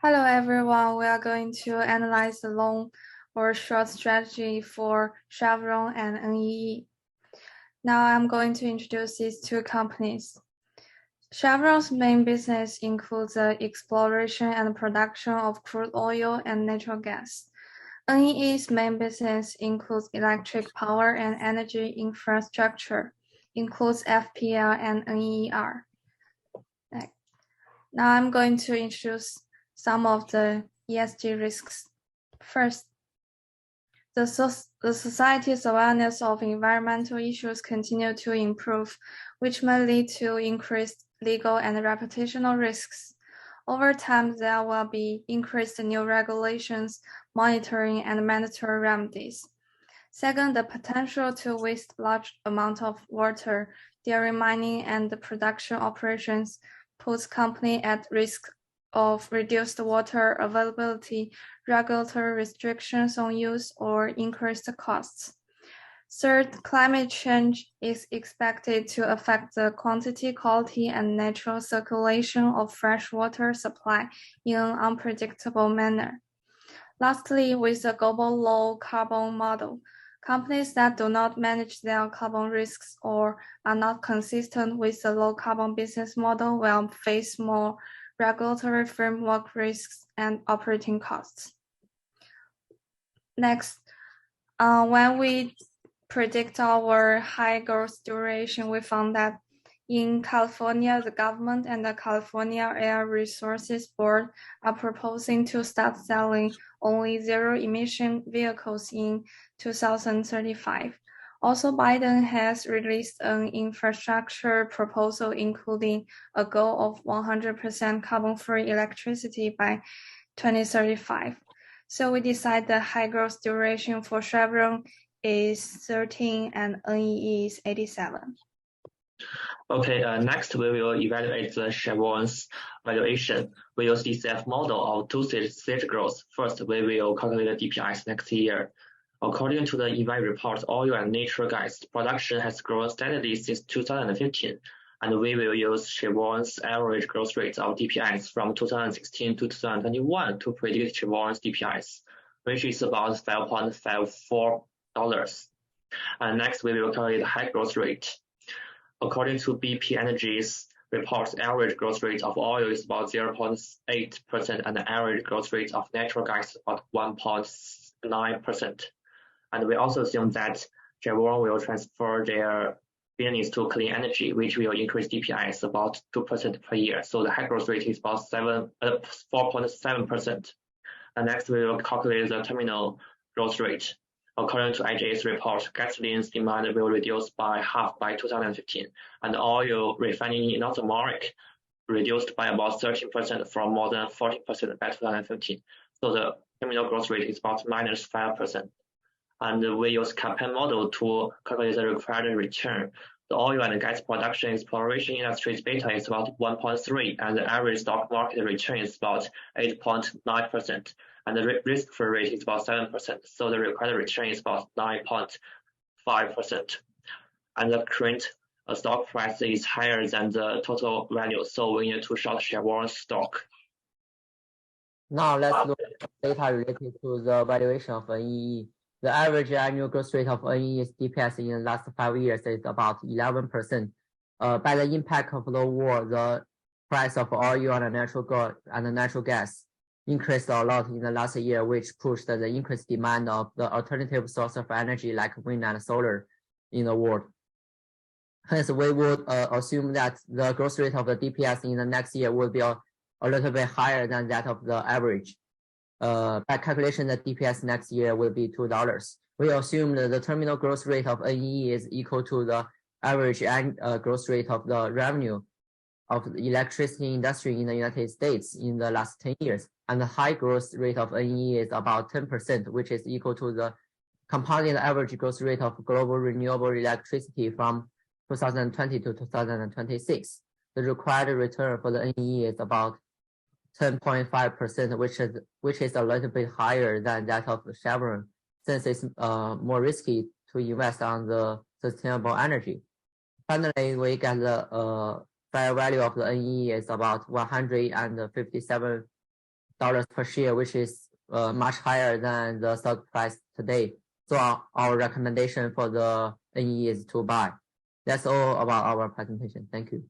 Hello everyone, we are going to analyze the long or short strategy for Chevron and NEE. Now I'm going to introduce these two companies. Chevron's main business includes the exploration and production of crude oil and natural gas. NEE's main business includes electric power and energy infrastructure, includes FPL and NER. Now I'm going to introduce some of the ESG risks. First, the society's awareness of environmental issues continue to improve, which may lead to increased legal and reputational risks. Over time, there will be increased new regulations, monitoring, and mandatory remedies. Second, the potential to waste large amounts of water during mining and production operations puts companies at risk of reduced water availability, regulatory restrictions on use, or increased costs. Third, climate change is expected to affect the quantity, quality, and natural circulation of fresh water supply in an unpredictable manner. Lastly, with the global low carbon model, companies that do not manage their carbon risks or are not consistent with the low carbon business model will face more regulatory framework risks and operating costs. Next, when we predict our high growth duration, we found that in California, the government and the California Air Resources Board are proposing to start selling only zero-emission vehicles in 2035. Also, Biden has released an infrastructure proposal including a goal of 100% carbon-free electricity by 2035. So we decide the high growth duration for Chevron is 13 and NEE is 87. Okay, next we will evaluate the Chevron's valuation. We use DCF model of two-stage growth. First, we will calculate the DPIs next year. According to the EY report, oil and natural gas production has grown steadily since 2015, and we will use Chevron's average growth rate of DPIs from 2016 to 2021 to predict Chevron's DPIs, which is about $5.54. And next, we will calculate the high growth rate. According to BP Energy's report, average growth rate of oil is about 0.8%, and the average growth rate of natural gas is about 1.9%. And we also assume that Chevron will transfer their business to clean energy, which will increase DPIs about 2% per year. So the high growth rate is about 4.7%. And next, we will calculate the terminal growth rate. According to IJA's report, gasoline's demand will reduce by half by 2015, and oil refining in North America reduced by about 13% from more than 40% by 2015. So the terminal growth rate is about -5%. And we use CAPM model to calculate the required return. The oil and gas production exploration industry's beta is about 1.3, and the average stock market return is about 8.9%. And the risk-free rate is about 7%, so the required return is about 9.5%. And the current stock price is higher than the total value, so we need to short Chevron stock. Now let's look at data related to the valuation of NEE. The average annual growth rate of NEE's DPS in the last 5 years is about 11%. By the impact of the war, the price of oil and natural gas increased a lot in the last year, which pushed the increased demand of the alternative source of energy like wind and solar in the world. Hence, we would assume that the growth rate of the DPS in the next year will be a little bit higher than that of the average. By calculation, the DPS next year will be $2. We assume that the terminal growth rate of NEE is equal to the average growth rate of the revenue of the electricity industry in the United States in the last 10 years. And the high growth rate of NEE is about 10%, which is equal to the compounded average growth rate of global renewable electricity from 2020 to 2026. The required return for the NEE is about 10.5%, which is a little bit higher than that of Chevron, since it's more risky to invest on the sustainable energy. Finally, we get the fair value of the NEE is about $157 per share, which is much higher than the stock price today. So our recommendation for the NE is to buy. That's all about our presentation. Thank you.